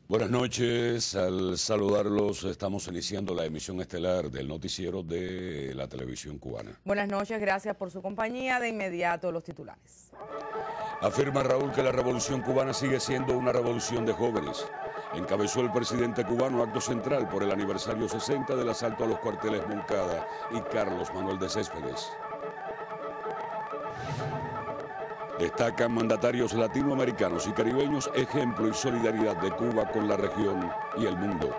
Buenas noches, al saludarlos estamos iniciando la emisión estelar del noticiero de la televisión cubana. Buenas noches, gracias por su compañía. De inmediato los titulares. Afirma Raúl que la revolución cubana sigue siendo una revolución de jóvenes. Encabezó el presidente cubano acto central por el aniversario 60 del asalto a los cuarteles Moncada y Carlos Manuel de Céspedes. Destacan mandatarios latinoamericanos y caribeños ejemplo y solidaridad de Cuba con la región y el mundo.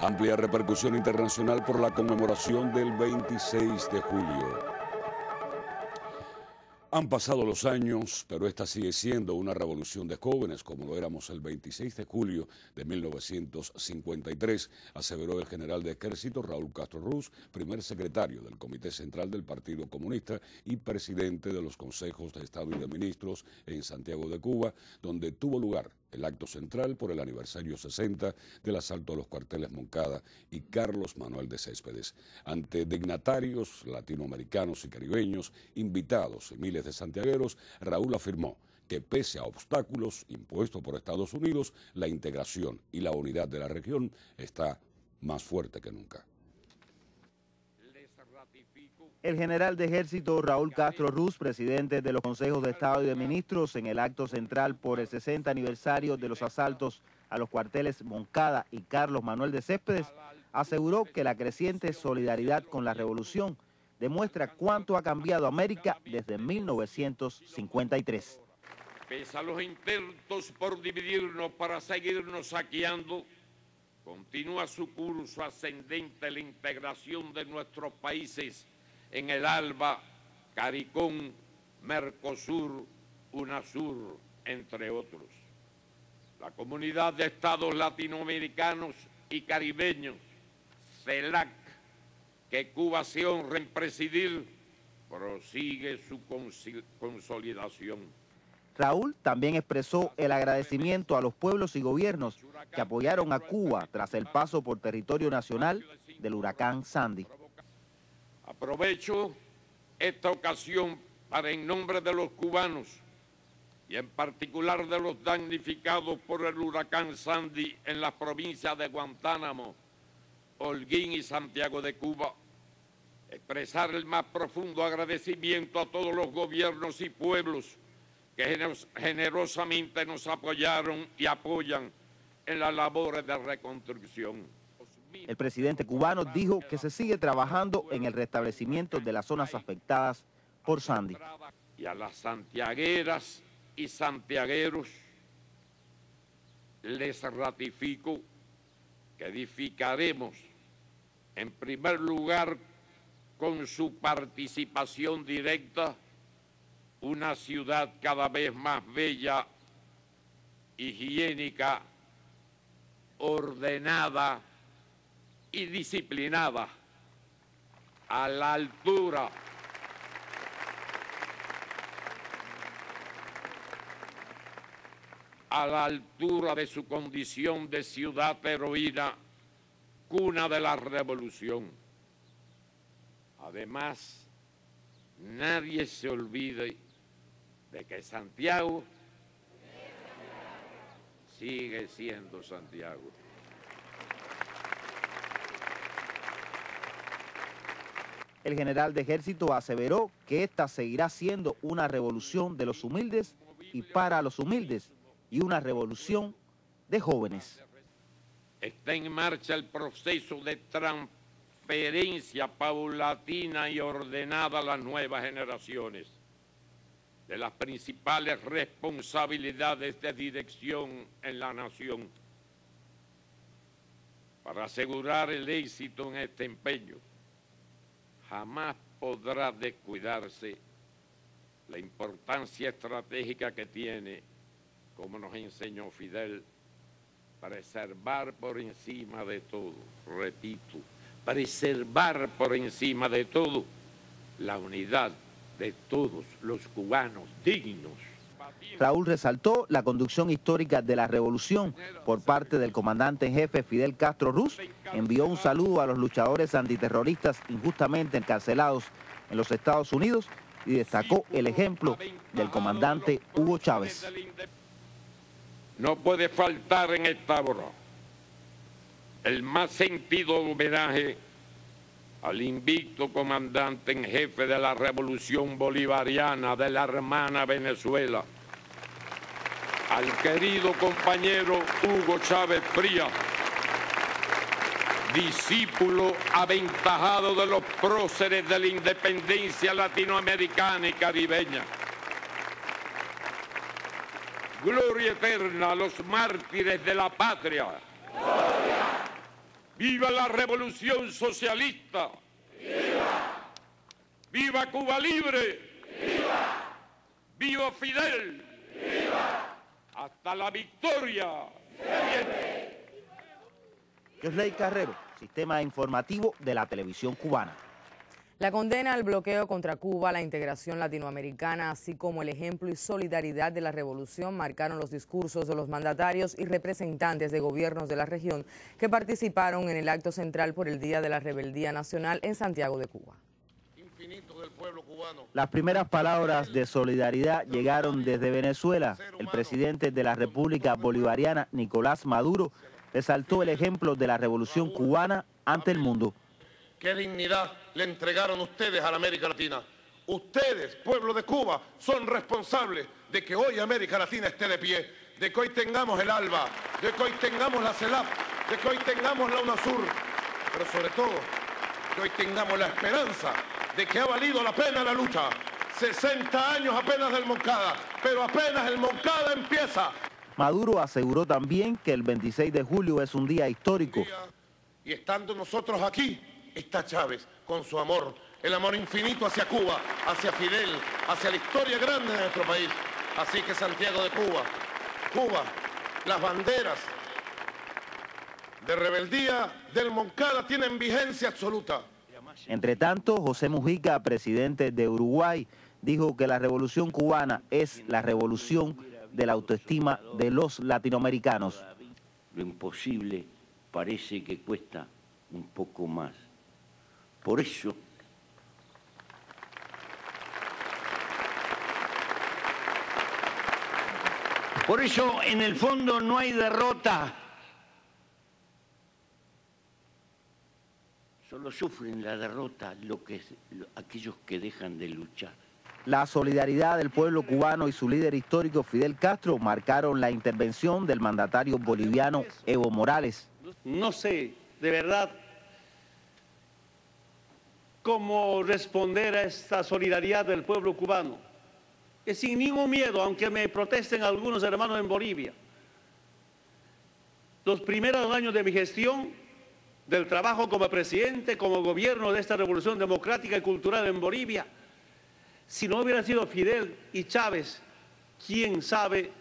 Amplia repercusión internacional por la conmemoración del 26 de julio. Han pasado los años, pero esta sigue siendo una revolución de jóvenes, como lo éramos el 26 de julio de 1953, aseveró el general de ejército Raúl Castro Ruz, primer secretario del Comité Central del Partido Comunista y presidente de los Consejos de Estado y de Ministros en Santiago de Cuba, donde tuvo lugar el acto central por el aniversario 60 del asalto a los cuarteles Moncada y Carlos Manuel de Céspedes. Ante dignatarios latinoamericanos y caribeños, invitados y miles de santiagueros, Raúl afirmó que pese a obstáculos impuestos por Estados Unidos, la integración y la unidad de la región está más fuerte que nunca. El general de ejército Raúl Castro Ruz, presidente de los Consejos de Estado y de Ministros, en el acto central por el 60 aniversario de los asaltos a los cuarteles Moncada y Carlos Manuel de Céspedes, aseguró que la creciente solidaridad con la revolución demuestra cuánto ha cambiado América desde 1953. Pese a los intentos por dividirnos para seguirnos saqueando, continúa su curso ascendente la integración de nuestros países en el ALBA, CARICOM, Mercosur, UNASUR, entre otros. La Comunidad de Estados Latinoamericanos y Caribeños, CELAC, que Cuba se honra en presidir, prosigue su consolidación. Raúl también expresó el agradecimiento a los pueblos y gobiernos que apoyaron a Cuba tras el paso por territorio nacional del huracán Sandy. Aprovecho esta ocasión para, en nombre de los cubanos y en particular de los damnificados por el huracán Sandy en las provincias de Guantánamo, Holguín y Santiago de Cuba, expresar el más profundo agradecimiento a todos los gobiernos y pueblos que generosamente nos apoyaron y apoyan en las labores de reconstrucción. El presidente cubano dijo que se sigue trabajando en el restablecimiento de las zonas afectadas por Sandy. Y a las santiagueras y santiagueros les ratifico que edificaremos, en primer lugar, con su participación directa, una ciudad cada vez más bella, higiénica, ordenada y disciplinada, a la altura de su condición de ciudad heroína, cuna de la revolución. Además, nadie se olvide de que Santiago sigue siendo Santiago. El general de ejército aseveró que esta seguirá siendo una revolución de los humildes y para los humildes y una revolución de jóvenes. Está en marcha el proceso de transferencia paulatina y ordenada a las nuevas generaciones de las principales responsabilidades de dirección en la nación. Para asegurar el éxito en este empeño, jamás podrá descuidarse la importancia estratégica que tiene, como nos enseñó Fidel, preservar por encima de todo, repito, preservar por encima de todo la unidad de todos los cubanos dignos. Raúl resaltó la conducción histórica de la revolución por parte del comandante en jefe Fidel Castro Ruz. Envió un saludo a los luchadores antiterroristas injustamente encarcelados en los Estados Unidos y destacó el ejemplo del comandante Hugo Chávez. No puede faltar en esta obra el más sentido homenaje al invicto comandante en jefe de la revolución bolivariana de la hermana Venezuela, al querido compañero Hugo Chávez Frías, discípulo aventajado de los próceres de la independencia latinoamericana y caribeña. Gloria eterna a los mártires de la patria. ¡Gloria! ¡Viva la revolución socialista! ¡Viva! ¡Viva Cuba libre! ¡Viva! ¡Viva Fidel! ¡Viva! ¡Hasta la victoria! Josley Carrero, Sistema Informativo de la Televisión Cubana. La condena al bloqueo contra Cuba, la integración latinoamericana, así como el ejemplo y solidaridad de la revolución marcaron los discursos de los mandatarios y representantes de gobiernos de la región que participaron en el acto central por el Día de la Rebeldía Nacional en Santiago de Cuba. Las primeras palabras de solidaridad llegaron desde Venezuela. El presidente de la República Bolivariana, Nicolás Maduro, resaltó el ejemplo de la revolución cubana ante el mundo. ¿Qué dignidad le entregaron ustedes a la América Latina? Ustedes, pueblo de Cuba, son responsables de que hoy América Latina esté de pie, de que hoy tengamos el ALBA, de que hoy tengamos la CELAC, de que hoy tengamos la UNASUR, pero sobre todo, que hoy tengamos la esperanza de que ha valido la pena la lucha. 60 años apenas del Moncada, pero apenas el Moncada empieza. Maduro aseguró también que el 26 de julio es un día histórico. Y estando nosotros aquí, está Chávez con su amor, el amor infinito hacia Cuba, hacia Fidel, hacia la historia grande de nuestro país. Así que Santiago de Cuba, Cuba, las banderas de rebeldía del Moncada tienen vigencia absoluta. Entre tanto, José Mujica, presidente de Uruguay, dijo que la revolución cubana es la revolución de la autoestima de los latinoamericanos. Lo imposible parece que cuesta un poco más. Por eso, en el fondo no hay derrota. Solo sufren la derrota aquellos que dejan de luchar. La solidaridad del pueblo cubano y su líder histórico Fidel Castro marcaron la intervención del mandatario boliviano Evo Morales. No sé, de verdad, cómo responder a esta solidaridad del pueblo cubano. Es sin ningún miedo, aunque me protesten algunos hermanos en Bolivia. Los primeros años de mi gestión, del trabajo como presidente, como gobierno de esta revolución democrática y cultural en Bolivia, si no hubiera sido Fidel y Chávez, quién sabe,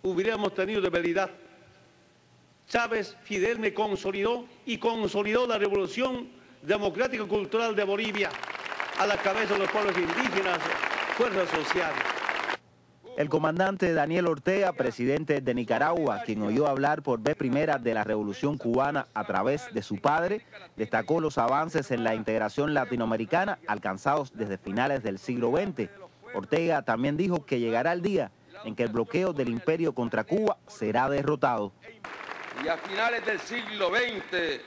hubiéramos tenido debilidad. Chávez, Fidel me consolidó y consolidó la revolución democrática y cultural de Bolivia a la cabeza de los pueblos indígenas, fuerzas sociales. El comandante Daniel Ortega, presidente de Nicaragua, quien oyó hablar por vez primera de la revolución cubana a través de su padre, destacó los avances en la integración latinoamericana alcanzados desde finales del siglo XX. Ortega también dijo que llegará el día en que el bloqueo del imperio contra Cuba será derrotado. Y a finales del siglo XX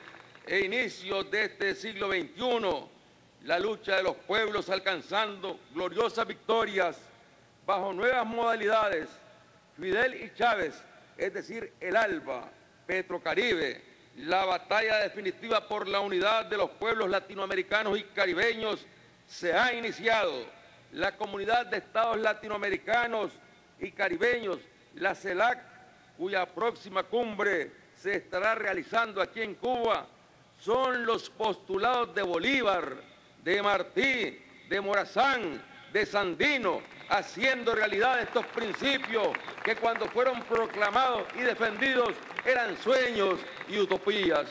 e inicios de este siglo XXI, la lucha de los pueblos alcanzando gloriosas victorias bajo nuevas modalidades. Fidel y Chávez, es decir, el ALBA, Petrocaribe, la batalla definitiva por la unidad de los pueblos latinoamericanos y caribeños se ha iniciado. La Comunidad de Estados Latinoamericanos y Caribeños, la CELAC, cuya próxima cumbre se estará realizando aquí en Cuba, son los postulados de Bolívar, de Martí, de Morazán, de Sandino, haciendo realidad estos principios que cuando fueron proclamados y defendidos eran sueños y utopías.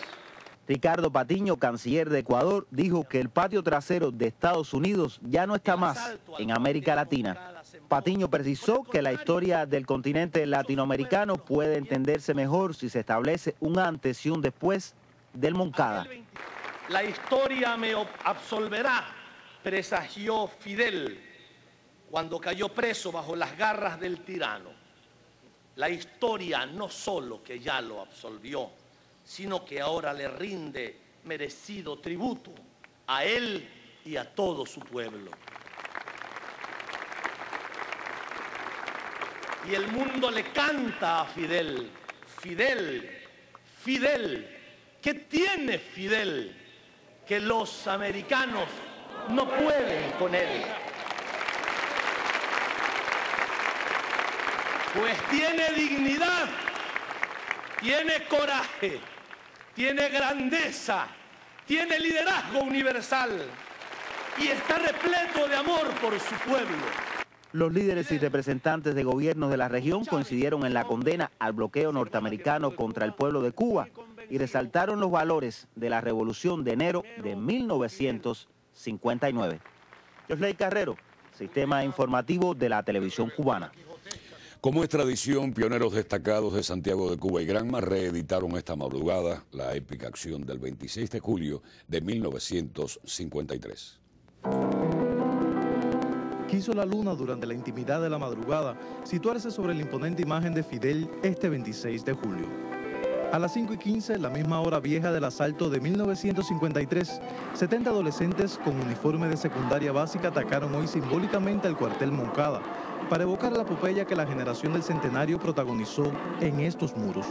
Ricardo Patiño, canciller de Ecuador, dijo que el patio trasero de Estados Unidos ya no está más en América Latina. Patiño precisó que la historia del continente latinoamericano puede entenderse mejor si se establece un antes y un después del Moncada. La historia me absolverá, presagió Fidel cuando cayó preso bajo las garras del tirano. La historia no solo que ya lo absolvió, sino que ahora le rinde merecido tributo a él y a todo su pueblo. Y el mundo le canta a Fidel, Fidel, Fidel. ¿Qué tiene Fidel que los americanos no pueden con él? Pues tiene dignidad, tiene coraje, tiene grandeza, tiene liderazgo universal y está repleto de amor por su pueblo. Los líderes y representantes de gobiernos de la región coincidieron en la condena al bloqueo norteamericano contra el pueblo de Cuba y resaltaron los valores de la Revolución de enero de 1959. Yosley Carrero, Sistema Informativo de la Televisión Cubana. Como es tradición, pioneros destacados de Santiago de Cuba y Granma reeditaron esta madrugada la épica acción del 26 de julio de 1953. Quiso la luna durante la intimidad de la madrugada situarse sobre la imponente imagen de Fidel este 26 de julio. A las 5:15, la misma hora vieja del asalto de 1953, 70 adolescentes con uniforme de secundaria básica atacaron hoy simbólicamente al cuartel Moncada para evocar la epopeya que la generación del centenario protagonizó en estos muros.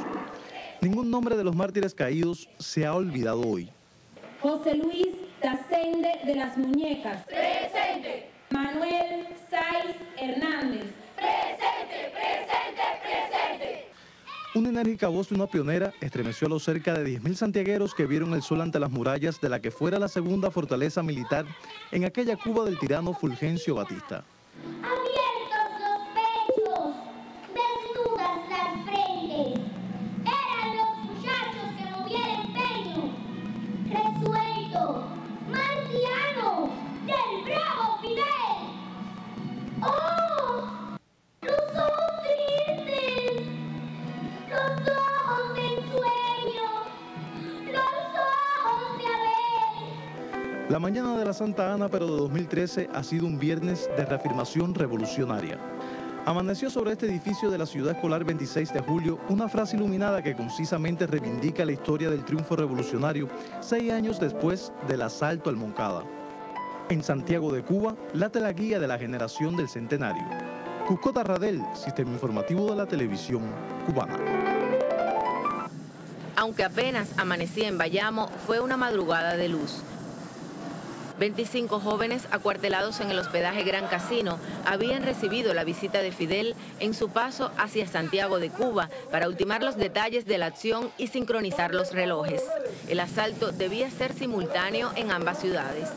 Ningún nombre de los mártires caídos se ha olvidado hoy. José Luis Tacende de las Muñecas. Presente. Manuel Saiz Hernández. Presente, presente, presente. Una enérgica voz de una pionera estremeció a los cerca de 10.000 santiagueros que vieron el sol ante las murallas de la que fuera la segunda fortaleza militar en aquella Cuba del tirano Fulgencio Batista. Abiertos los pechos, desnudas las frentes, eran los muchachos que movían empeño, resuelto, martiano, del bravo Fidel. ¡Oh! Los ojos tristes, los ojos del sueño, los ojos de Abel. La mañana de la Santa Ana, pero de 2013, ha sido un viernes de reafirmación revolucionaria. Amaneció sobre este edificio de la Ciudad Escolar 26 de julio una frase iluminada que concisamente reivindica la historia del triunfo revolucionario 6 años después del asalto al Moncada. En Santiago de Cuba, late la guía de la generación del centenario. Cuscota Radel, Sistema Informativo de la Televisión Cubana. Aunque apenas amanecía en Bayamo, fue una madrugada de luz. 25 jóvenes acuartelados en el hospedaje Gran Casino habían recibido la visita de Fidel en su paso hacia Santiago de Cuba para ultimar los detalles de la acción y sincronizar los relojes. El asalto debía ser simultáneo en ambas ciudades.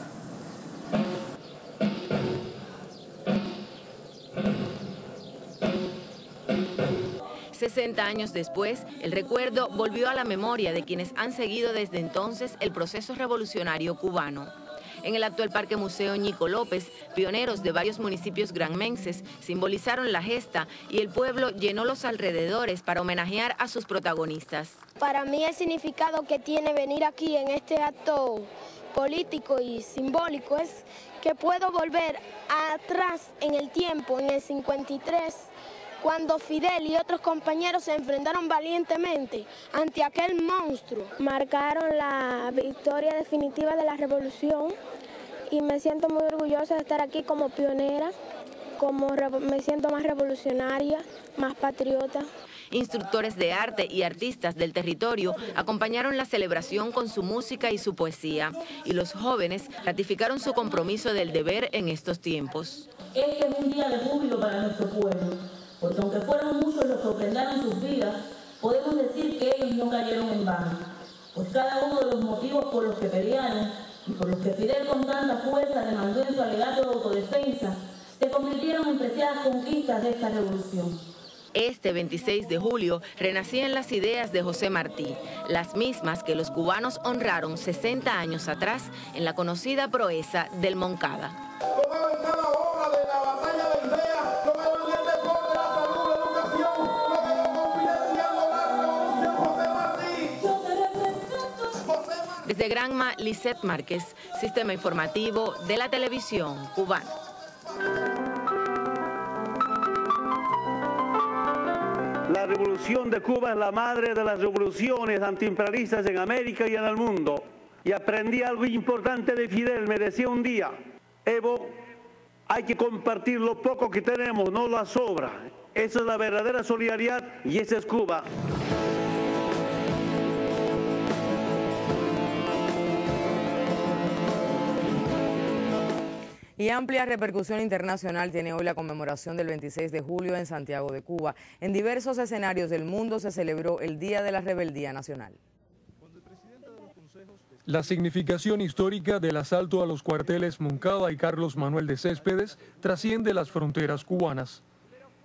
$60 años después, el recuerdo volvió a la memoria de quienes han seguido desde entonces el proceso revolucionario cubano. En el actual Parque Museo Ñico López, pioneros de varios municipios granmenses simbolizaron la gesta y el pueblo llenó los alrededores para homenajear a sus protagonistas. Para mí el significado que tiene venir aquí en este acto político y simbólico es que puedo volver atrás en el tiempo, en el 53, cuando Fidel y otros compañeros se enfrentaron valientemente ante aquel monstruo. Marcaron la victoria definitiva de la revolución y me siento muy orgullosa de estar aquí como pionera, me siento más revolucionaria, más patriota. Instructores de arte y artistas del territorio acompañaron la celebración con su música y su poesía, y los jóvenes ratificaron su compromiso del deber en estos tiempos. Este es un día de júbilo para nuestro pueblo, porque aunque fueron muchos los que ofrendaron sus vidas, podemos decir que ellos no cayeron en vano, pues cada uno de los motivos por los que pelearon y por los que Fidel con tanta fuerza demandó en su alegato de autodefensa, se convirtieron en preciadas conquistas de esta revolución. Este 26 de julio renacían las ideas de José Martí, las mismas que los cubanos honraron 60 años atrás en la conocida proeza del Moncada. Desde Granma, Lisette Márquez, Sistema Informativo de la Televisión Cubana. La revolución de Cuba es la madre de las revoluciones antiimperialistas en América y en el mundo. Y aprendí algo importante de Fidel, me decía un día: Evo, hay que compartir lo poco que tenemos, no la sobra. Esa es la verdadera solidaridad y esa es Cuba. Y amplia repercusión internacional tiene hoy la conmemoración del 26 de julio en Santiago de Cuba. En diversos escenarios del mundo se celebró el Día de la Rebeldía Nacional. La significación histórica del asalto a los cuarteles Moncada y Carlos Manuel de Céspedes trasciende las fronteras cubanas.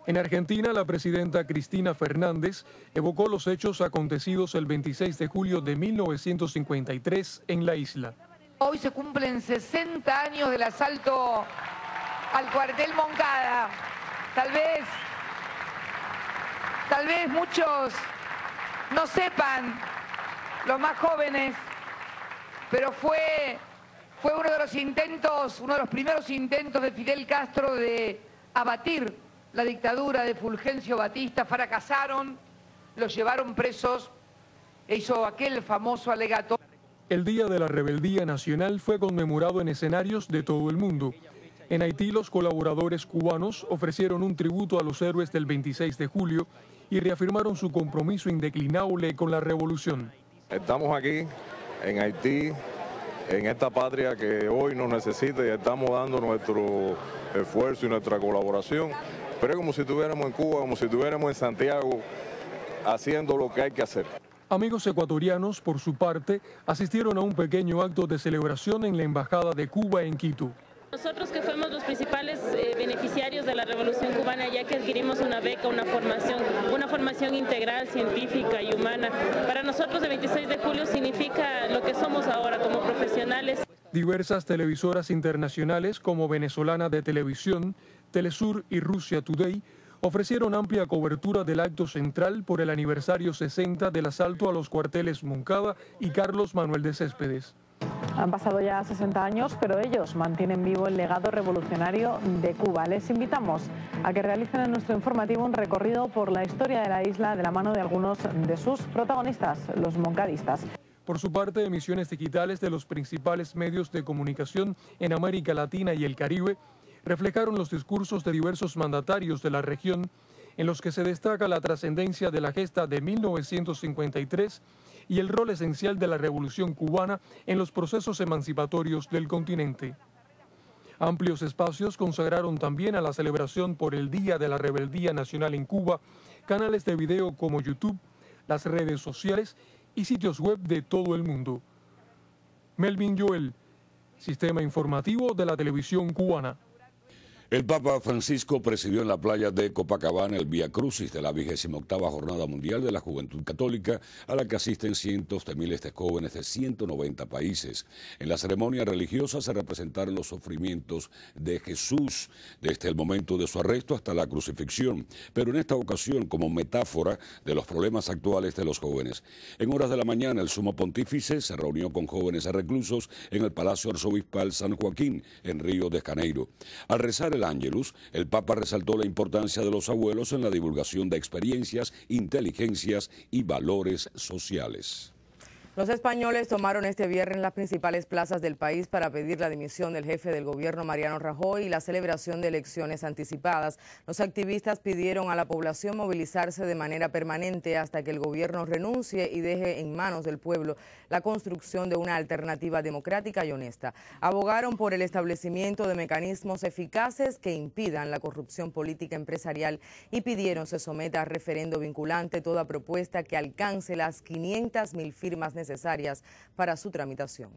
En Argentina, la presidenta Cristina Fernández evocó los hechos acontecidos el 26 de julio de 1953 en la isla. Hoy se cumplen 60 años del asalto al cuartel Moncada. Tal vez muchos no sepan, los más jóvenes, pero fue uno de los primeros intentos de Fidel Castro de abatir la dictadura de Fulgencio Batista. Fracasaron, los llevaron presos e hizo aquel famoso alegato. El Día de la Rebeldía Nacional fue conmemorado en escenarios de todo el mundo. En Haití, los colaboradores cubanos ofrecieron un tributo a los héroes del 26 de julio y reafirmaron su compromiso indeclinable con la revolución. Estamos aquí en Haití, en esta patria que hoy nos necesita, y estamos dando nuestro esfuerzo y nuestra colaboración. Pero es como si estuviéramos en Cuba, como si estuviéramos en Santiago, haciendo lo que hay que hacer. Amigos ecuatorianos, por su parte, asistieron a un pequeño acto de celebración en la Embajada de Cuba en Quito. Nosotros que fuimos los principales beneficiarios de la Revolución Cubana, ya que adquirimos una beca, una formación integral, científica y humana. Para nosotros el 26 de julio significa lo que somos ahora como profesionales. Diversas televisoras internacionales como Venezolana de Televisión, Telesur y Rusia Today ofrecieron amplia cobertura del acto central por el aniversario 60 del asalto a los cuarteles Moncada y Carlos Manuel de Céspedes. Han pasado ya 60 años, pero ellos mantienen vivo el legado revolucionario de Cuba. Les invitamos a que realicen en nuestro informativo un recorrido por la historia de la isla de la mano de algunos de sus protagonistas, los moncadistas. Por su parte, emisiones digitales de los principales medios de comunicación en América Latina y el Caribe reflejaron los discursos de diversos mandatarios de la región, en los que se destaca la trascendencia de la gesta de 1953 y el rol esencial de la Revolución Cubana en los procesos emancipatorios del continente. Amplios espacios consagraron también a la celebración por el Día de la Rebeldía Nacional en Cuba, canales de video como YouTube, las redes sociales y sitios web de todo el mundo. Melvin Joel, Sistema Informativo de la Televisión Cubana. El Papa Francisco presidió en la playa de Copacabana el Vía Crucis de la 28ª Jornada Mundial de la Juventud Católica, a la que asisten cientos de miles de jóvenes de 190 países. En la ceremonia religiosa se representaron los sufrimientos de Jesús desde el momento de su arresto hasta la crucifixión, pero en esta ocasión como metáfora de los problemas actuales de los jóvenes. En horas de la mañana, el Sumo Pontífice se reunió con jóvenes reclusos en el Palacio Arzobispal San Joaquín, en Río de Janeiro. Al rezar el Ángelus, el Papa resaltó la importancia de los abuelos en la divulgación de experiencias, inteligencias y valores sociales. Los españoles tomaron este viernes las principales plazas del país para pedir la dimisión del jefe del gobierno, Mariano Rajoy, y la celebración de elecciones anticipadas. Los activistas pidieron a la población movilizarse de manera permanente hasta que el gobierno renuncie y deje en manos del pueblo la construcción de una alternativa democrática y honesta. Abogaron por el establecimiento de mecanismos eficaces que impidan la corrupción política empresarial y pidieron se someta a referendo vinculante toda propuesta que alcance las 500.000 firmas necesarias para su tramitación.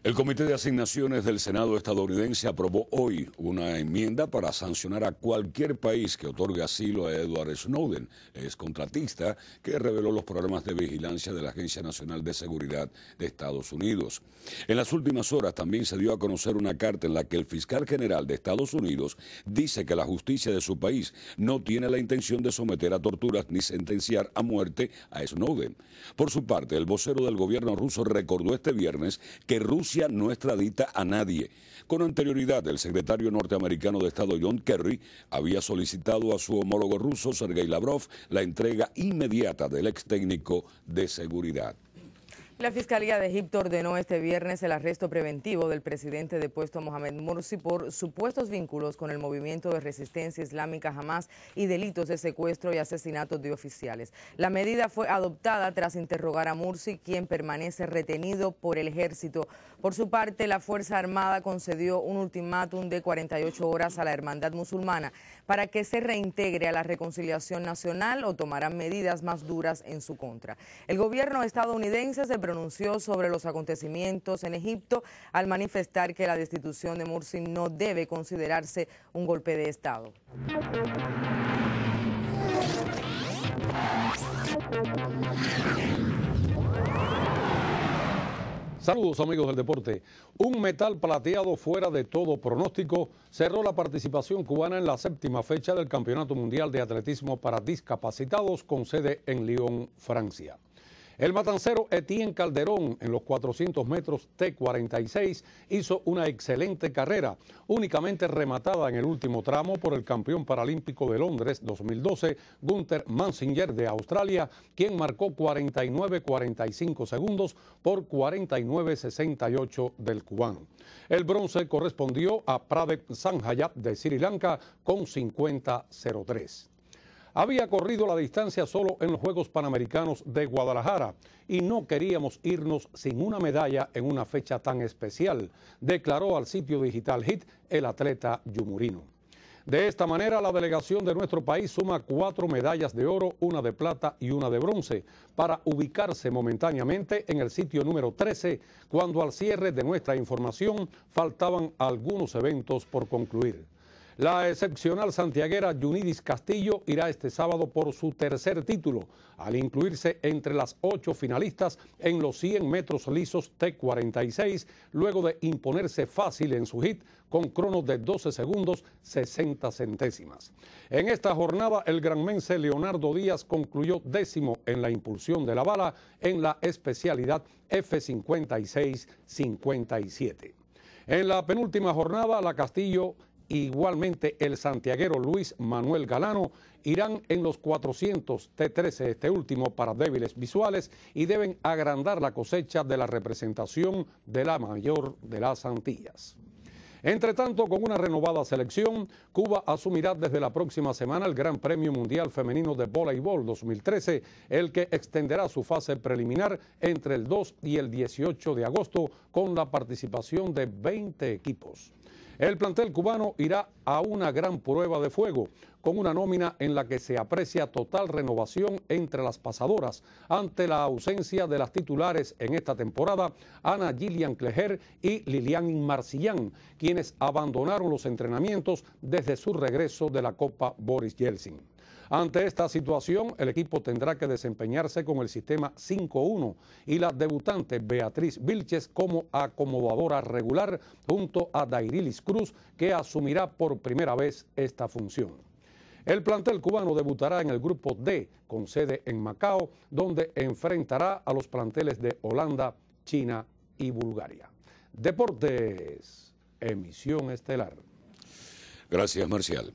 El Comité de Asignaciones del Senado estadounidense aprobó hoy una enmienda para sancionar a cualquier país que otorgue asilo a Edward Snowden, excontratista que reveló los programas de vigilancia de la Agencia Nacional de Seguridad de Estados Unidos. En las últimas horas también se dio a conocer una carta en la que el fiscal general de Estados Unidos dice que la justicia de su país no tiene la intención de someter a torturas ni sentenciar a muerte a Snowden. Por su parte, el vocero del gobierno ruso recordó este viernes que Rusia no extradita a nadie. Con anterioridad, el secretario norteamericano de Estado John Kerry había solicitado a su homólogo ruso Sergei Lavrov la entrega inmediata del ex técnico de seguridad. La Fiscalía de Egipto ordenó este viernes el arresto preventivo del presidente depuesto Mohamed Morsi por supuestos vínculos con el movimiento de resistencia islámica Hamas y delitos de secuestro y asesinatos de oficiales. La medida fue adoptada tras interrogar a Morsi, quien permanece retenido por el ejército. Por su parte, la Fuerza Armada concedió un ultimátum de 48 horas a la Hermandad Musulmana para que se reintegre a la reconciliación nacional o tomarán medidas más duras en su contra. El gobierno estadounidense se pronunció sobre los acontecimientos en Egipto al manifestar que la destitución de Morsi no debe considerarse un golpe de Estado. Saludos amigos del deporte. Un metal plateado fuera de todo pronóstico cerró la participación cubana en la 7ª fecha del Campeonato Mundial de Atletismo para Discapacitados con sede en Lyon, Francia. El matancero Etienne Calderón en los 400 metros T46 hizo una excelente carrera, únicamente rematada en el último tramo por el campeón paralímpico de Londres 2012, Gunther Mansinger de Australia, quien marcó 49.45 segundos por 49.68 del cubano. El bronce correspondió a Pradeep Sanjayat de Sri Lanka con 50.03. Había corrido la distancia solo en los Juegos Panamericanos de Guadalajara y no queríamos irnos sin una medalla en una fecha tan especial, declaró al sitio digital HIT el atleta yumurino. De esta manera, la delegación de nuestro país suma 4 medallas de oro, 1 de plata y 1 de bronce, para ubicarse momentáneamente en el sitio número 13, cuando al cierre de nuestra información faltaban algunos eventos por concluir. La excepcional santiaguera Yunidis Castillo irá este sábado por su tercer título, al incluirse entre las 8 finalistas en los 100 metros lisos T46, luego de imponerse fácil en su hit con crono de 12 segundos 60 centésimas. En esta jornada, el granmense Leonardo Díaz concluyó 10º en la impulsión de la bala en la especialidad F56-57. En la penúltima jornada, la Castillo, igualmente el santiaguero Luis Manuel Galano, irán en los 400 T13, este último para débiles visuales, y deben agrandar la cosecha de la representación de la mayor de las Antillas. Entre tanto, con una renovada selección, Cuba asumirá desde la próxima semana el Gran Premio Mundial Femenino de Voleibol 2013, el que extenderá su fase preliminar entre el 2 y el 18 de agosto con la participación de 20 equipos. El plantel cubano irá a una gran prueba de fuego, con una nómina en la que se aprecia total renovación entre las pasadoras, ante la ausencia de las titulares en esta temporada, Ana Gillian Clejer y Lilian Marcillán, quienes abandonaron los entrenamientos desde su regreso de la Copa Boris Yeltsin. Ante esta situación, el equipo tendrá que desempeñarse con el sistema 5-1 y la debutante Beatriz Vilches como acomodadora regular junto a Dairilis Cruz, que asumirá por primera vez esta función. El plantel cubano debutará en el grupo D, con sede en Macao, donde enfrentará a los planteles de Holanda, China y Bulgaria. Deportes, emisión estelar. Gracias, Marcial.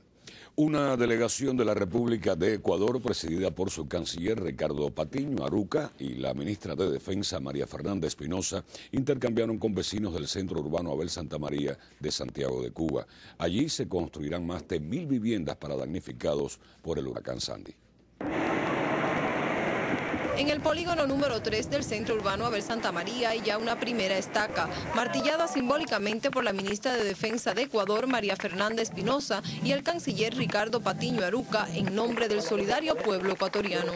Una delegación de la República de Ecuador, presidida por su canciller Ricardo Patiño Aruca y la ministra de Defensa María Fernanda Espinosa, intercambiaron con vecinos del centro urbano Abel Santa María de Santiago de Cuba. Allí se construirán más de 1000 viviendas para damnificados por el huracán Sandy. En el polígono número 3 del centro urbano Abel Santa María hay ya una primera estaca, martillada simbólicamente por la ministra de Defensa de Ecuador, María Fernanda Espinosa, y el canciller Ricardo Patiño Aruca, en nombre del solidario pueblo ecuatoriano.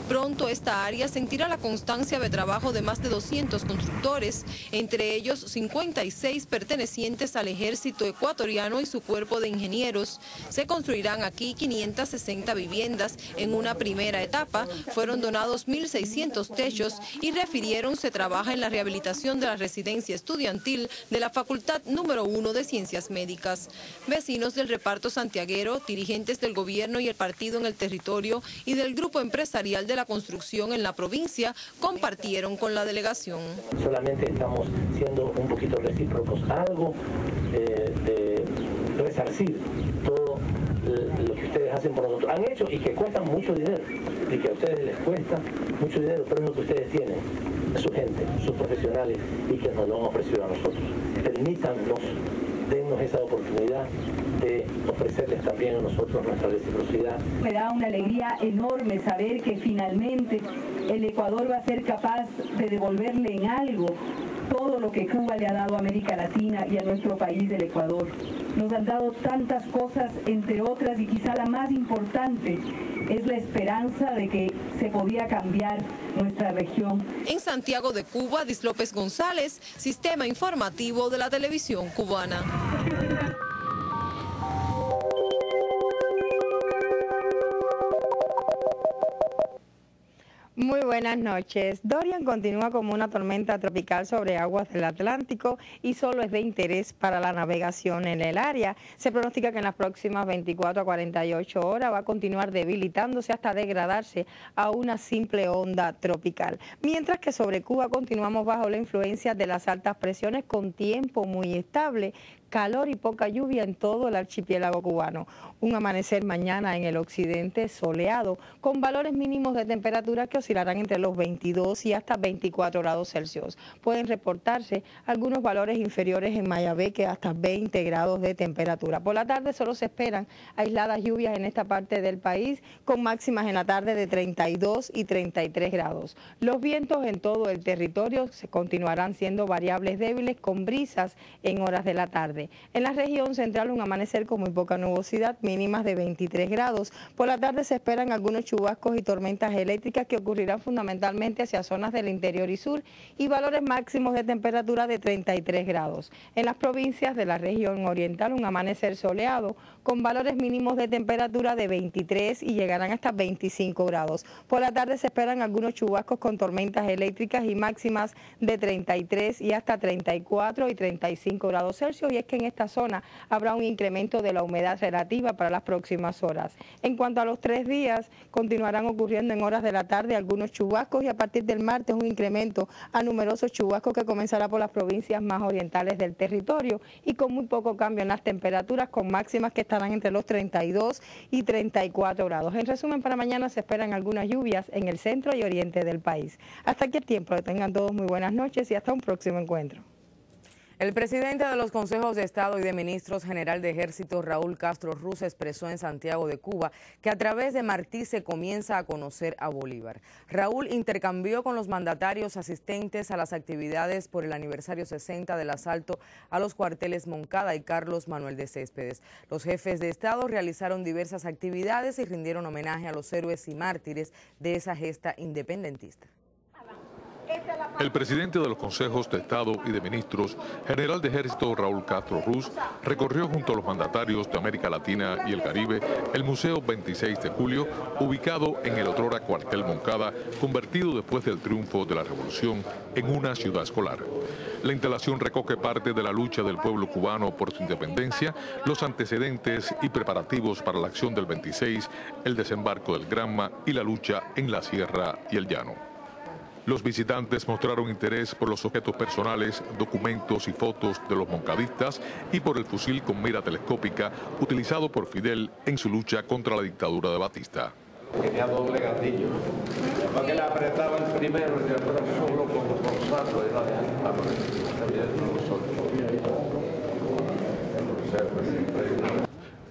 Pronto esta área sentirá la constancia de trabajo de más de 200 constructores, entre ellos 56 pertenecientes al ejército ecuatoriano y su cuerpo de ingenieros. Se construirán aquí 560 viviendas. En una primera etapa fueron donados 1.600 techos y refirieron se trabaja en la rehabilitación de la residencia estudiantil de la Facultad número 1 de Ciencias Médicas. Vecinos del reparto santiaguero, dirigentes del gobierno y el partido en el territorio y del grupo empresarial de la construcción en la provincia compartieron con la delegación. Solamente estamos siendo un poquito recíprocos, algo de resarcir todo lo que ustedes hacen por nosotros. Han hecho y que cuestan mucho dinero, y que a ustedes les cuesta mucho dinero, pero es lo que ustedes tienen, su gente, sus profesionales, y que nos lo han ofrecido a nosotros. Permítanos, dennos esa oportunidad de ofrecerles también a nosotros nuestra reciprocidad. Me da una alegría enorme saber que finalmente el Ecuador va a ser capaz de devolverle en algo todo lo que Cuba le ha dado a América Latina y a nuestro país del Ecuador. Nos han dado tantas cosas, entre otras, y quizá la más importante es la esperanza de que se podía cambiar nuestra región. En Santiago de Cuba, Dis López González, Sistema Informativo de la Televisión Cubana. Muy buenas noches. Dorian continúa como una tormenta tropical sobre aguas del Atlántico y solo es de interés para la navegación en el área. Se pronostica que en las próximas 24 a 48 horas va a continuar debilitándose hasta degradarse a una simple onda tropical. Mientras que sobre Cuba continuamos bajo la influencia de las altas presiones con tiempo muy estable, calor y poca lluvia en todo el archipiélago cubano. Un amanecer mañana en el occidente soleado, con valores mínimos de temperatura que oscilarán entre los 22 y hasta 24 grados Celsius. Pueden reportarse algunos valores inferiores en Mayabeque hasta 20 grados de temperatura. Por la tarde solo se esperan aisladas lluvias en esta parte del país, con máximas en la tarde de 32 y 33 grados. Los vientos en todo el territorio se continuarán siendo variables débiles con brisas en horas de la tarde. En la región central un amanecer con muy poca nubosidad, mínimas de 23 grados. Por la tarde se esperan algunos chubascos y tormentas eléctricas que ocurrirán fundamentalmente hacia zonas del interior y sur y valores máximos de temperatura de 33 grados. En las provincias de la región oriental un amanecer soleado con valores mínimos de temperatura de 23 y llegarán hasta 25 grados. Por la tarde se esperan algunos chubascos con tormentas eléctricas y máximas de 33 y hasta 34 y 35 grados Celsius, y es que en esta zona habrá un incremento de la humedad relativa para las próximas horas. En cuanto a los 3 días, continuarán ocurriendo en horas de la tarde algunos chubascos y a partir del martes un incremento a numerosos chubascos que comenzará por las provincias más orientales del territorio y con muy poco cambio en las temperaturas, con máximas que estarán entre los 32 y 34 grados. En resumen, para mañana se esperan algunas lluvias en el centro y oriente del país. Hasta aquí el tiempo. Que tengan todos muy buenas noches y hasta un próximo encuentro. El presidente de los Consejos de Estado y de Ministros, general de Ejército Raúl Castro Ruz, expresó en Santiago de Cuba que a través de Martí se comienza a conocer a Bolívar. Raúl intercambió con los mandatarios asistentes a las actividades por el aniversario 60 del asalto a los cuarteles Moncada y Carlos Manuel de Céspedes. Los jefes de Estado realizaron diversas actividades y rindieron homenaje a los héroes y mártires de esa gesta independentista. El presidente de los Consejos de Estado y de Ministros, general de Ejército Raúl Castro Ruz, recorrió junto a los mandatarios de América Latina y el Caribe el Museo 26 de Julio, ubicado en el otrora cuartel Moncada, convertido después del triunfo de la Revolución en una ciudad escolar. La instalación recoge parte de la lucha del pueblo cubano por su independencia, los antecedentes y preparativos para la acción del 26, el desembarco del Granma y la lucha en la Sierra y el Llano. Los visitantes mostraron interés por los objetos personales, documentos y fotos de los moncadistas y por el fusil con mira telescópica utilizado por Fidel en su lucha contra la dictadura de Batista. Tenía doble gatillo. Para que le apretaban primero y después solo con forzarlo.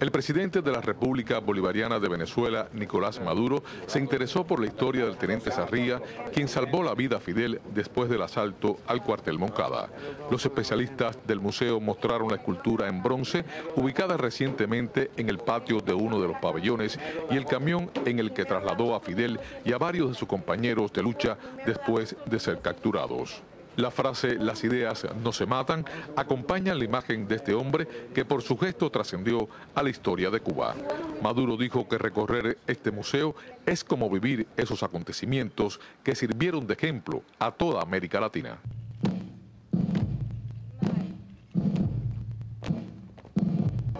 El presidente de la República Bolivariana de Venezuela, Nicolás Maduro, se interesó por la historia del teniente Sarria, quien salvó la vida a Fidel después del asalto al cuartel Moncada. Los especialistas del museo mostraron la escultura en bronce, ubicada recientemente en el patio de uno de los pabellones, y el camión en el que trasladó a Fidel y a varios de sus compañeros de lucha después de ser capturados. La frase "las ideas no se matan" acompaña la imagen de este hombre que por su gesto trascendió a la historia de Cuba. Maduro dijo que recorrer este museo es como vivir esos acontecimientos que sirvieron de ejemplo a toda América Latina.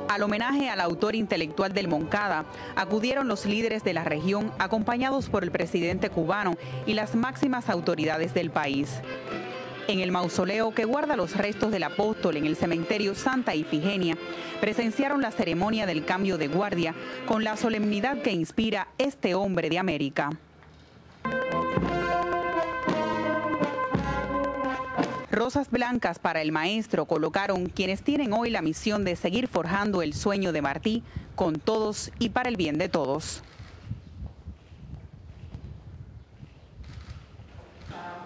Al homenaje al autor intelectual del Moncada, acudieron los líderes de la región acompañados por el presidente cubano y las máximas autoridades del país. En el mausoleo que guarda los restos del apóstol en el cementerio Santa Ifigenia, presenciaron la ceremonia del cambio de guardia con la solemnidad que inspira este hombre de América. Rosas blancas para el maestro colocaron quienes tienen hoy la misión de seguir forjando el sueño de Martí con todos y para el bien de todos.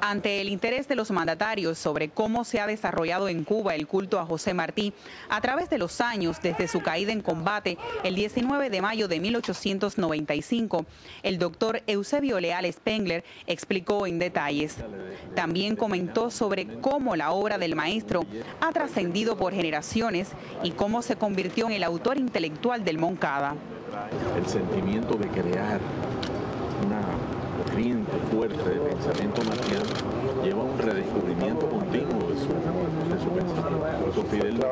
Ante el interés de los mandatarios sobre cómo se ha desarrollado en Cuba el culto a José Martí a través de los años desde su caída en combate el 19 de mayo de 1895, el doctor Eusebio Leal Spengler explicó en detalles. También comentó sobre cómo la obra del maestro ha trascendido por generaciones y cómo se convirtió en el autor intelectual del Moncada. El sentimiento de crear una corriente fuerte de pensamiento martiano lleva a un redescubrimiento continuo de su pensamiento. Por eso Fidel lo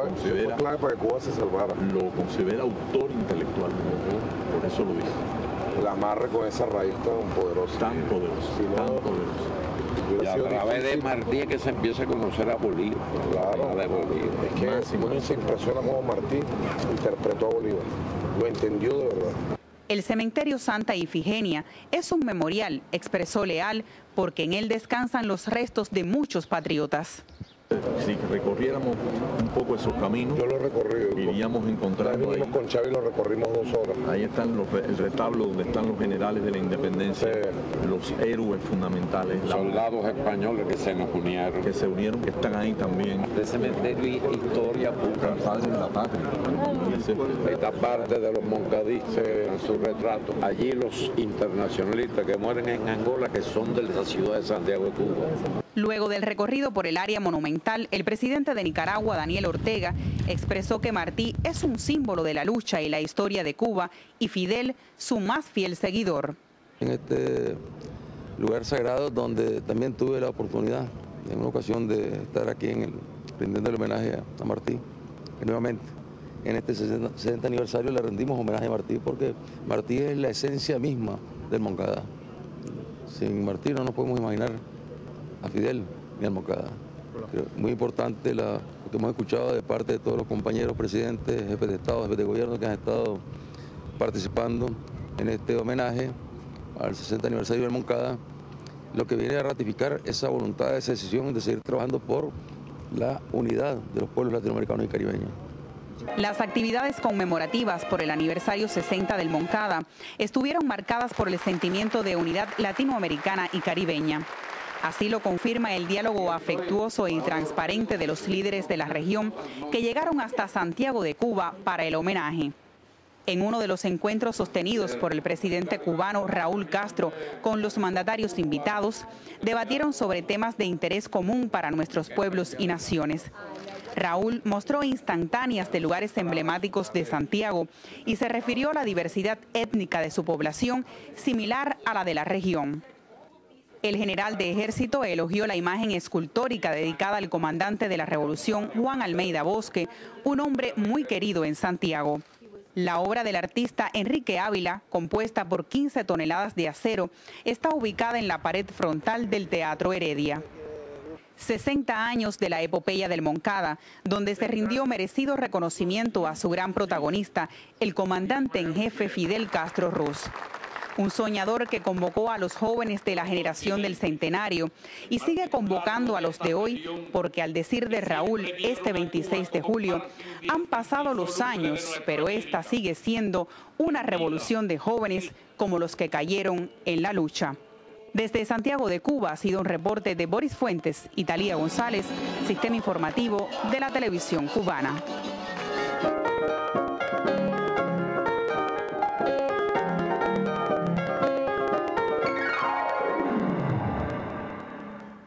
considera autor intelectual, por eso lo dice. La amarre con esa raíz tan poderosa. Tan poderosa, tan poderosa. Y a través de Martí es que se empieza a conocer a Bolívar. Claro, de Bolívar. Es que uno se impresiona como Martí interpretó a Bolívar. Lo entendió de verdad. El cementerio Santa Ifigenia es un memorial, expresó Leal, porque en él descansan los restos de muchos patriotas. Si recorriéramos un poco esos caminos, yo lo recorrí, iríamos encontrando ahí. Con Chávez lo recorrimos 2 horas. Ahí están el retablo donde están los generales de la independencia, los héroes fundamentales. Soldados españoles que se nos unieron. Que se unieron, que están ahí también. De cementerio y historia pura. Padres de la patria. Esta parte de los moncadistas en su retrato. Allí los internacionalistas que mueren en Angola, que son de la ciudad de Santiago de Cuba. Luego del recorrido por el área monumental, el presidente de Nicaragua, Daniel Ortega, expresó que Martí es un símbolo de la lucha y la historia de Cuba y Fidel su más fiel seguidor. En este lugar sagrado donde también tuve la oportunidad en una ocasión de estar aquí rindiendo el homenaje a Martí, que nuevamente en este 60 aniversario le rendimos homenaje a Martí porque Martí es la esencia misma del Moncada. Sin Martí no nos podemos imaginar a Fidel ni al Moncada. Muy importante lo que hemos escuchado de parte de todos los compañeros presidentes, jefes de Estado, jefes de gobierno que han estado participando en este homenaje al 60 aniversario del Moncada, lo que viene a ratificar esa voluntad, esa decisión de seguir trabajando por la unidad de los pueblos latinoamericanos y caribeños. Las actividades conmemorativas por el aniversario 60 del Moncada estuvieron marcadas por el sentimiento de unidad latinoamericana y caribeña. Así lo confirma el diálogo afectuoso y transparente de los líderes de la región que llegaron hasta Santiago de Cuba para el homenaje. En uno de los encuentros sostenidos por el presidente cubano Raúl Castro con los mandatarios invitados, debatieron sobre temas de interés común para nuestros pueblos y naciones. Raúl mostró instantáneas de lugares emblemáticos de Santiago y se refirió a la diversidad étnica de su población, similar a la de la región. El general de Ejército elogió la imagen escultórica dedicada al comandante de la Revolución, Juan Almeida Bosque, un hombre muy querido en Santiago. La obra del artista Enrique Ávila, compuesta por 15 toneladas de acero, está ubicada en la pared frontal del Teatro Heredia. 60 años de la epopeya del Moncada, donde se rindió merecido reconocimiento a su gran protagonista, el comandante en jefe Fidel Castro Ruz. un soñador que convocó a los jóvenes de la generación del centenario y sigue convocando a los de hoy, porque al decir de Raúl, este 26 de julio, han pasado los años, pero esta sigue siendo una revolución de jóvenes como los que cayeron en la lucha. Desde Santiago de Cuba ha sido un reporte de Boris Fuentes y Talía González, Sistema Informativo de la Televisión Cubana.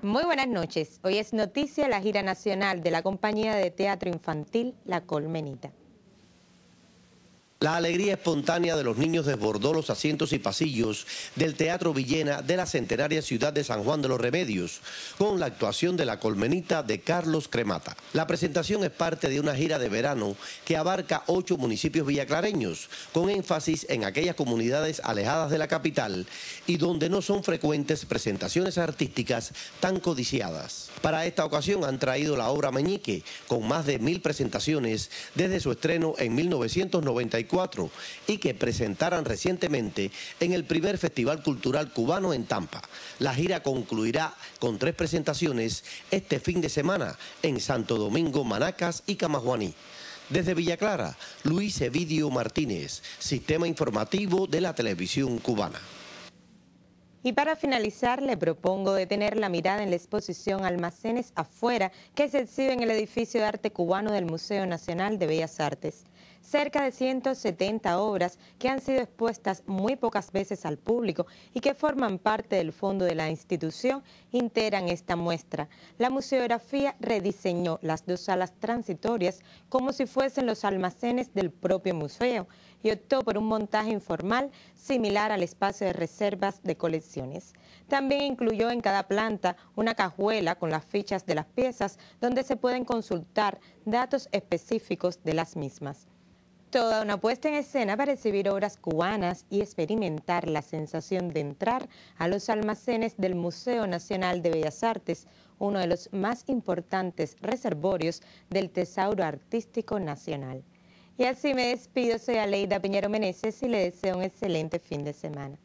Muy buenas noches. Hoy es noticia la gira nacional de la compañía de teatro infantil La Colmenita. La alegría espontánea de los niños desbordó los asientos y pasillos del Teatro Villena de la centenaria ciudad de San Juan de los Remedios, con la actuación de La Colmenita de Carlos Cremata. La presentación es parte de una gira de verano que abarca 8 municipios villaclareños, con énfasis en aquellas comunidades alejadas de la capital y donde no son frecuentes presentaciones artísticas tan codiciadas. Para esta ocasión han traído la obra Meñique, con más de 1000 presentaciones desde su estreno en 1994, y que presentaran recientemente en el primer Festival Cultural Cubano en Tampa. La gira concluirá con 3 presentaciones este fin de semana en Santo Domingo, Manacas y Camajuaní. Desde Villa Clara, Luis Evidio Martínez, Sistema Informativo de la Televisión Cubana. Y para finalizar, le propongo detener la mirada en la exposición Almacenes Afuera, que se exhibe en el edificio de arte cubano del Museo Nacional de Bellas Artes. Cerca de 170 obras que han sido expuestas muy pocas veces al público y que forman parte del fondo de la institución integran esta muestra. La museografía rediseñó las 2 salas transitorias como si fuesen los almacenes del propio museo y optó por un montaje informal similar al espacio de reservas de colecciones. También incluyó en cada planta una cajuela con las fichas de las piezas donde se pueden consultar datos específicos de las mismas. Toda una puesta en escena para exhibir obras cubanas y experimentar la sensación de entrar a los almacenes del Museo Nacional de Bellas Artes, uno de los más importantes reservorios del tesauro artístico nacional. Y así me despido, soy Aleida Piñero Meneses y le deseo un excelente fin de semana.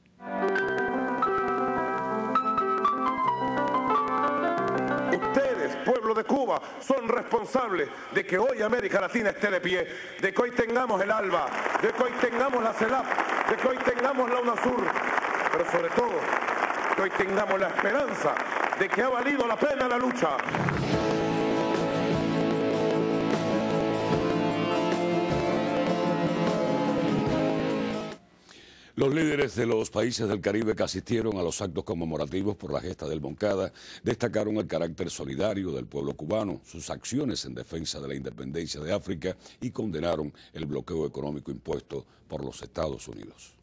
Ustedes, pueblo de Cuba, son responsables de que hoy América Latina esté de pie, de que hoy tengamos el ALBA, de que hoy tengamos la CELAP, de que hoy tengamos la UNASUR, pero sobre todo, que hoy tengamos la esperanza de que ha valido la pena la lucha. Los líderes de los países del Caribe que asistieron a los actos conmemorativos por la gesta del Moncada destacaron el carácter solidario del pueblo cubano, sus acciones en defensa de la independencia de África y condenaron el bloqueo económico impuesto por los Estados Unidos.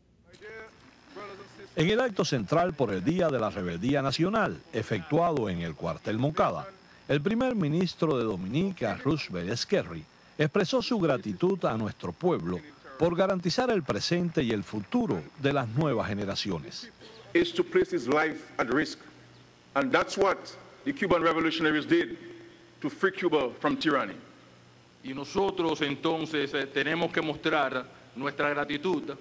En el acto central por el Día de la Rebeldía Nacional, efectuado en el cuartel Moncada, el primer ministro de Dominica, Roosevelt Skerry, expresó su gratitud a nuestro pueblo por garantizar el presente y el futuro de las nuevas generaciones. Is to place his life at risk, and that's what the Cuban revolutionaries did to free Cuba from tyranny. Y nosotros entonces tenemos que mostrar nuestra gratitud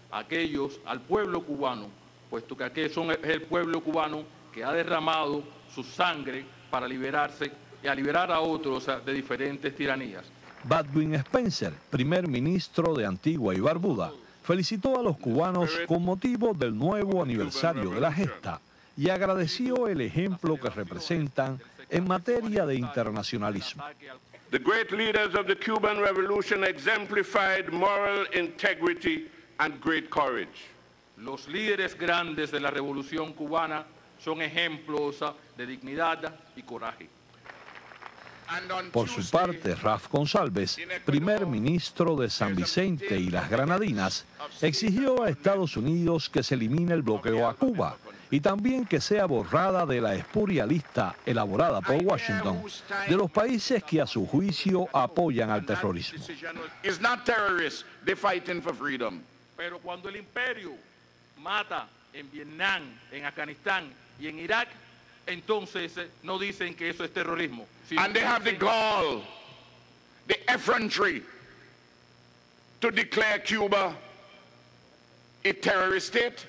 a aquellos, al pueblo cubano, puesto que es el pueblo cubano que ha derramado su sangre para liberarse y a liberar a otros de diferentes tiranías. Baldwin Spencer, primer ministro de Antigua y Barbuda, felicitó a los cubanos con motivo del nuevo aniversario de la gesta y agradeció el ejemplo que representan en materia de internacionalismo. The great leaders of the Cuban Revolution exemplified moral integrity and great courage. Los líderes grandes de la revolución cubana son ejemplos de dignidad y coraje. Por su parte, Raf González, primer ministro de San Vicente y las Granadinas, exigió a Estados Unidos que se elimine el bloqueo a Cuba y también que sea borrada de la espuria lista elaborada por Washington de los países que a su juicio apoyan al terrorismo. Pero cuando el imperio mata en Vietnam, en Afganistán y en Irak, entonces no dicen que eso es terrorismo. And they have the gall, the effrontery to declare Cuba a terrorist state.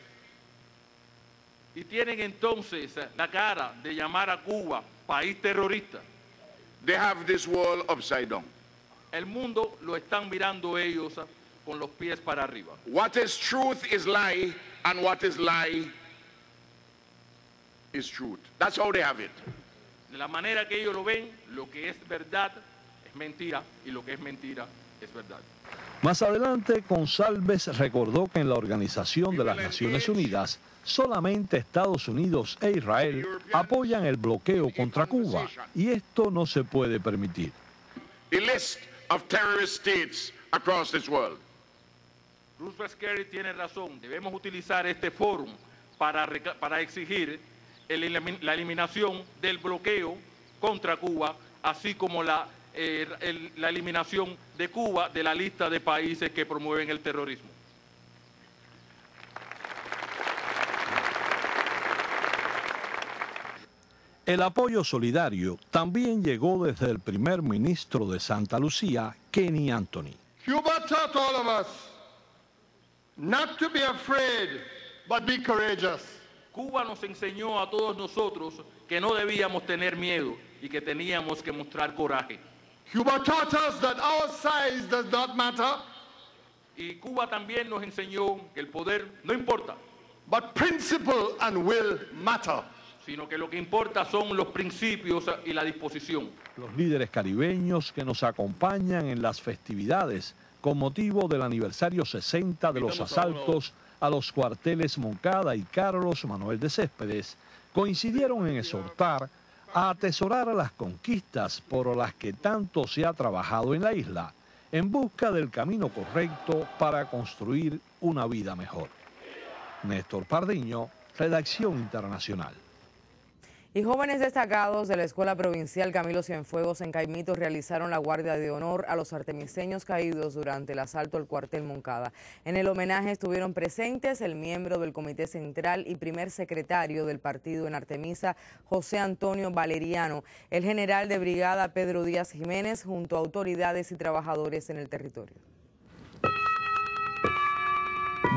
y tienen entonces la cara de llamar a Cuba país terrorista. They have this world upside down. El mundo lo están mirando ellos con los pies para arriba. What is truth is lie, and what is lie is truth. That's how they have it. De la manera que ellos lo ven, lo que es verdad es mentira y lo que es mentira es verdad. Más adelante, González recordó que en la Organización de las Naciones Unidas, solamente Estados Unidos e Israel apoyan el bloqueo contra Cuba y esto no se puede permitir. The list of terrorist states across this world. Roosevelt Skerry tiene razón, debemos utilizar este foro para exigir la eliminación del bloqueo contra Cuba, así como la eliminación de Cuba de la lista de países que promueven el terrorismo. El apoyo solidario también llegó desde el primer ministro de Santa Lucía, Kenny Anthony. Cuba taught all of us not to be afraid, but be courageous. Cuba nos enseñó a todos nosotros que no debíamos tener miedo y que teníamos que mostrar coraje. Cuba taught us that our size does not matter. Y Cuba también nos enseñó que el poder no importa. But principle and will matter. Sino que lo que importa son los principios y la disposición. Los líderes caribeños que nos acompañan en las festividades con motivo del aniversario 60 de los asaltos a los cuarteles Moncada y Carlos Manuel de Céspedes, coincidieron en exhortar a atesorar las conquistas por las que tanto se ha trabajado en la isla, en busca del camino correcto para construir una vida mejor. Néstor Pardiño, Redacción Internacional. Y jóvenes destacados de la Escuela Provincial Camilo Cienfuegos en Caimito realizaron la guardia de honor a los artemiseños caídos durante el asalto al cuartel Moncada. En el homenaje estuvieron presentes el miembro del Comité Central y primer secretario del partido en Artemisa, José Antonio Valeriano, el general de brigada Pedro Díaz Jiménez, junto a autoridades y trabajadores en el territorio.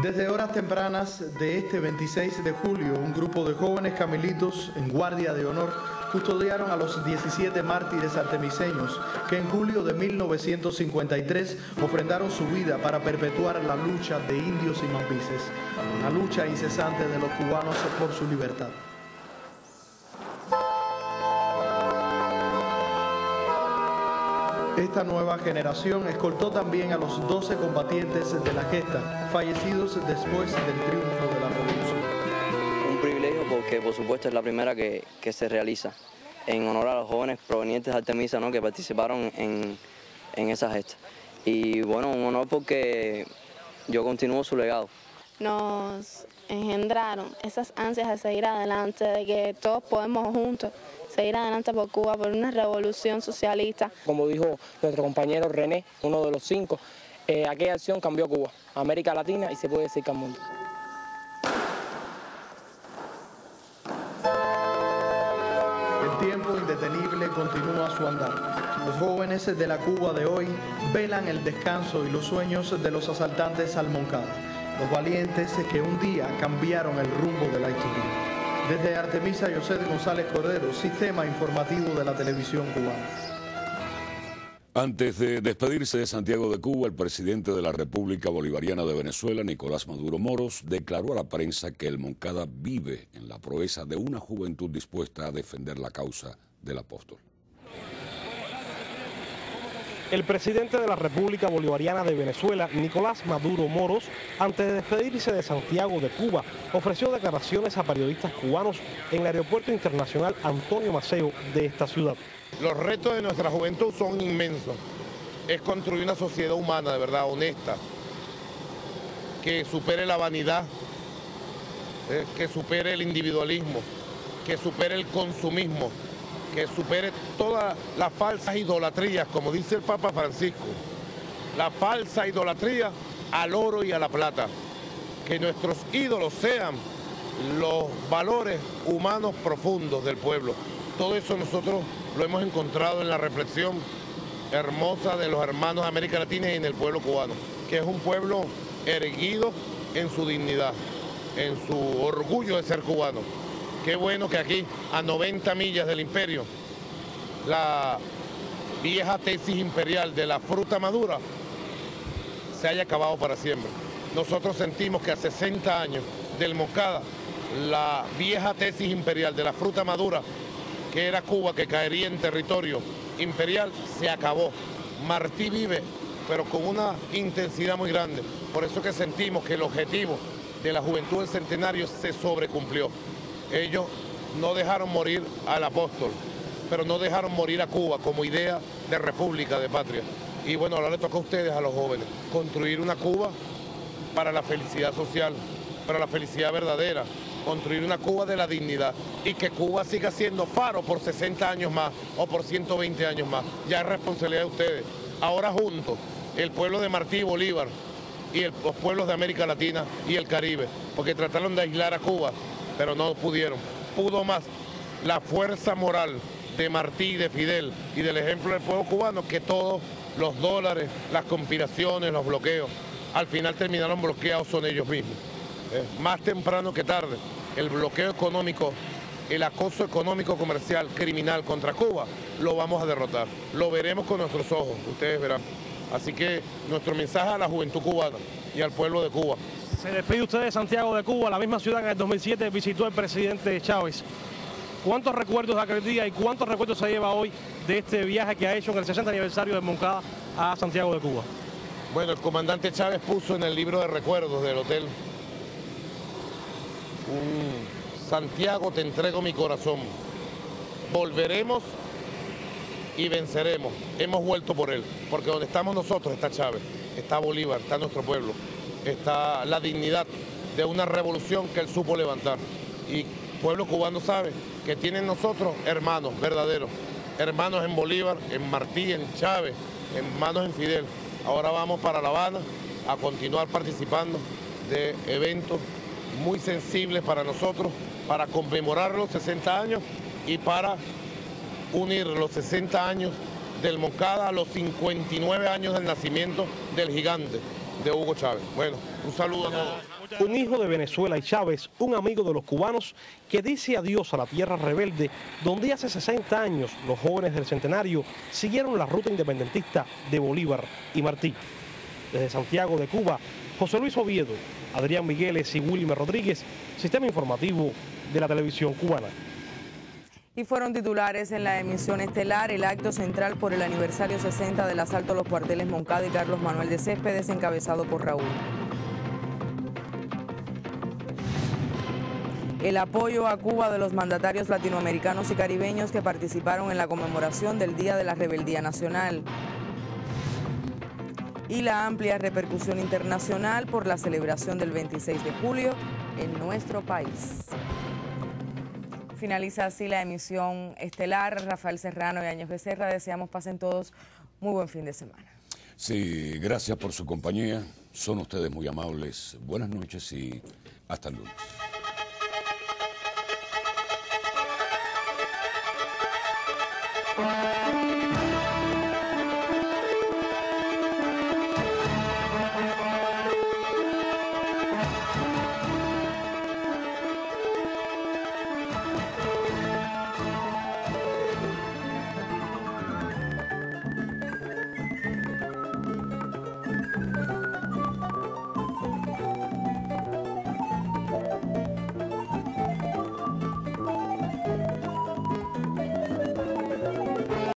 Desde horas tempranas de este 26 de julio, un grupo de jóvenes camilitos en guardia de honor custodiaron a los 17 mártires artemiseños que en julio de 1953 ofrendaron su vida para perpetuar la lucha de indios y mambises, una lucha incesante de los cubanos por su libertad. Esta nueva generación escoltó también a los 12 combatientes de la gesta, fallecidos después del triunfo de la revolución. Un privilegio porque, por supuesto, es la primera que se realiza en honor a los jóvenes provenientes de Artemisa, ¿no?, que participaron en esa gesta. Y bueno, un honor porque yo continúo su legado. Nos engendraron esas ansias de seguir adelante, de que todos podemos juntos seguir adelante por Cuba, por una revolución socialista. Como dijo nuestro compañero René, uno de los 5, aquella acción cambió Cuba, América Latina y se puede decir que al mundo. El tiempo indetenible continúa su andar. Los jóvenes de la Cuba de hoy velan el descanso y los sueños de los asaltantes al Moncada, los valientes que un día cambiaron el rumbo de la historia. Desde Artemisa, José González Cordero, Sistema Informativo de la Televisión Cubana. Antes de despedirse de Santiago de Cuba, el presidente de la República Bolivariana de Venezuela, Nicolás Maduro Moros, declaró a la prensa que el Moncada vive en la proeza de una juventud dispuesta a defender la causa del apóstol. El presidente de la República Bolivariana de Venezuela, Nicolás Maduro Moros, antes de despedirse de Santiago de Cuba, ofreció declaraciones a periodistas cubanos en el Aeropuerto Internacional Antonio Maceo de esta ciudad. Los retos de nuestra juventud son inmensos. Es construir una sociedad humana de verdad honesta, que supere la vanidad, que supere el individualismo, que supere el consumismo, que supere todas las falsas idolatrías, como dice el Papa Francisco, la falsa idolatría al oro y a la plata. Que nuestros ídolos sean los valores humanos profundos del pueblo. Todo eso nosotros lo hemos encontrado en la reflexión hermosa de los hermanos de América Latina y en el pueblo cubano, que es un pueblo erguido en su dignidad, en su orgullo de ser cubano. Qué bueno que aquí, a 90 millas del imperio, la vieja tesis imperial de la fruta madura se haya acabado para siempre. Nosotros sentimos que a 60 años del Moncada, la vieja tesis imperial de la fruta madura, que era Cuba, que caería en territorio imperial, se acabó. Martí vive, pero con una intensidad muy grande. Por eso que sentimos que el objetivo de la juventud del centenario se sobrecumplió. Ellos no dejaron morir al apóstol, pero no dejaron morir a Cuba como idea de república, de patria. Y bueno, ahora le toca a ustedes, a los jóvenes, construir una Cuba para la felicidad social, para la felicidad verdadera, construir una Cuba de la dignidad y que Cuba siga siendo faro por 60 años más o por 120 años más. Ya es responsabilidad de ustedes. Ahora juntos, el pueblo de Martí y Bolívar y los pueblos de América Latina y el Caribe, porque trataron de aislar a Cuba, pero no pudieron. Pudo más la fuerza moral de Martí y de Fidel y del ejemplo del pueblo cubano que todos los dólares, las conspiraciones, los bloqueos. Al final terminaron bloqueados son ellos mismos. Más temprano que tarde, el bloqueo económico, el acoso económico, comercial, criminal contra Cuba, lo vamos a derrotar. Lo veremos con nuestros ojos, ustedes verán. Así que nuestro mensaje a la juventud cubana y al pueblo de Cuba. Se despide usted de Santiago de Cuba, la misma ciudad que en el 2007 visitó el presidente Chávez. ¿Cuántos recuerdos de aquel día y cuántos recuerdos se lleva hoy de este viaje que ha hecho en el 60 aniversario de Moncada a Santiago de Cuba? Bueno, el comandante Chávez puso en el libro de recuerdos del hotel: Santiago, te entrego mi corazón. Volveremos y venceremos. Hemos vuelto por él, porque donde estamos nosotros está Chávez, está Bolívar, está nuestro pueblo, está la dignidad de una revolución que él supo levantar. Y el pueblo cubano sabe que tienen nosotros hermanos verdaderos, hermanos en Bolívar, en Martí, en Chávez, hermanos en Fidel. Ahora vamos para La Habana a continuar participando de eventos muy sensibles para nosotros, para conmemorar los 60 años y para unir los 60 años del Moncada a los 59 años del nacimiento del gigante de Hugo Chávez. Bueno, un saludo a todos. Un hijo de Venezuela y Chávez, un amigo de los cubanos que dice adiós a la tierra rebelde, donde hace 60 años los jóvenes del centenario siguieron la ruta independentista de Bolívar y Martí. Desde Santiago de Cuba, José Luis Oviedo, Adrián Migueles y Wilmer Rodríguez, Sistema Informativo de la Televisión Cubana. Y fueron titulares en la emisión estelar el acto central por el aniversario 60 del asalto a los cuarteles Moncada y Carlos Manuel de Céspedes, encabezado por Raúl. El apoyo a Cuba de los mandatarios latinoamericanos y caribeños que participaron en la conmemoración del Día de la Rebeldía Nacional. Y la amplia repercusión internacional por la celebración del 26 de julio en nuestro país. Finaliza así la emisión estelar. Rafael Serrano y Áñez Becerra, deseamos pasen todos muy buen fin de semana. Sí, gracias por su compañía. Son ustedes muy amables. Buenas noches y hasta el lunes. Wow.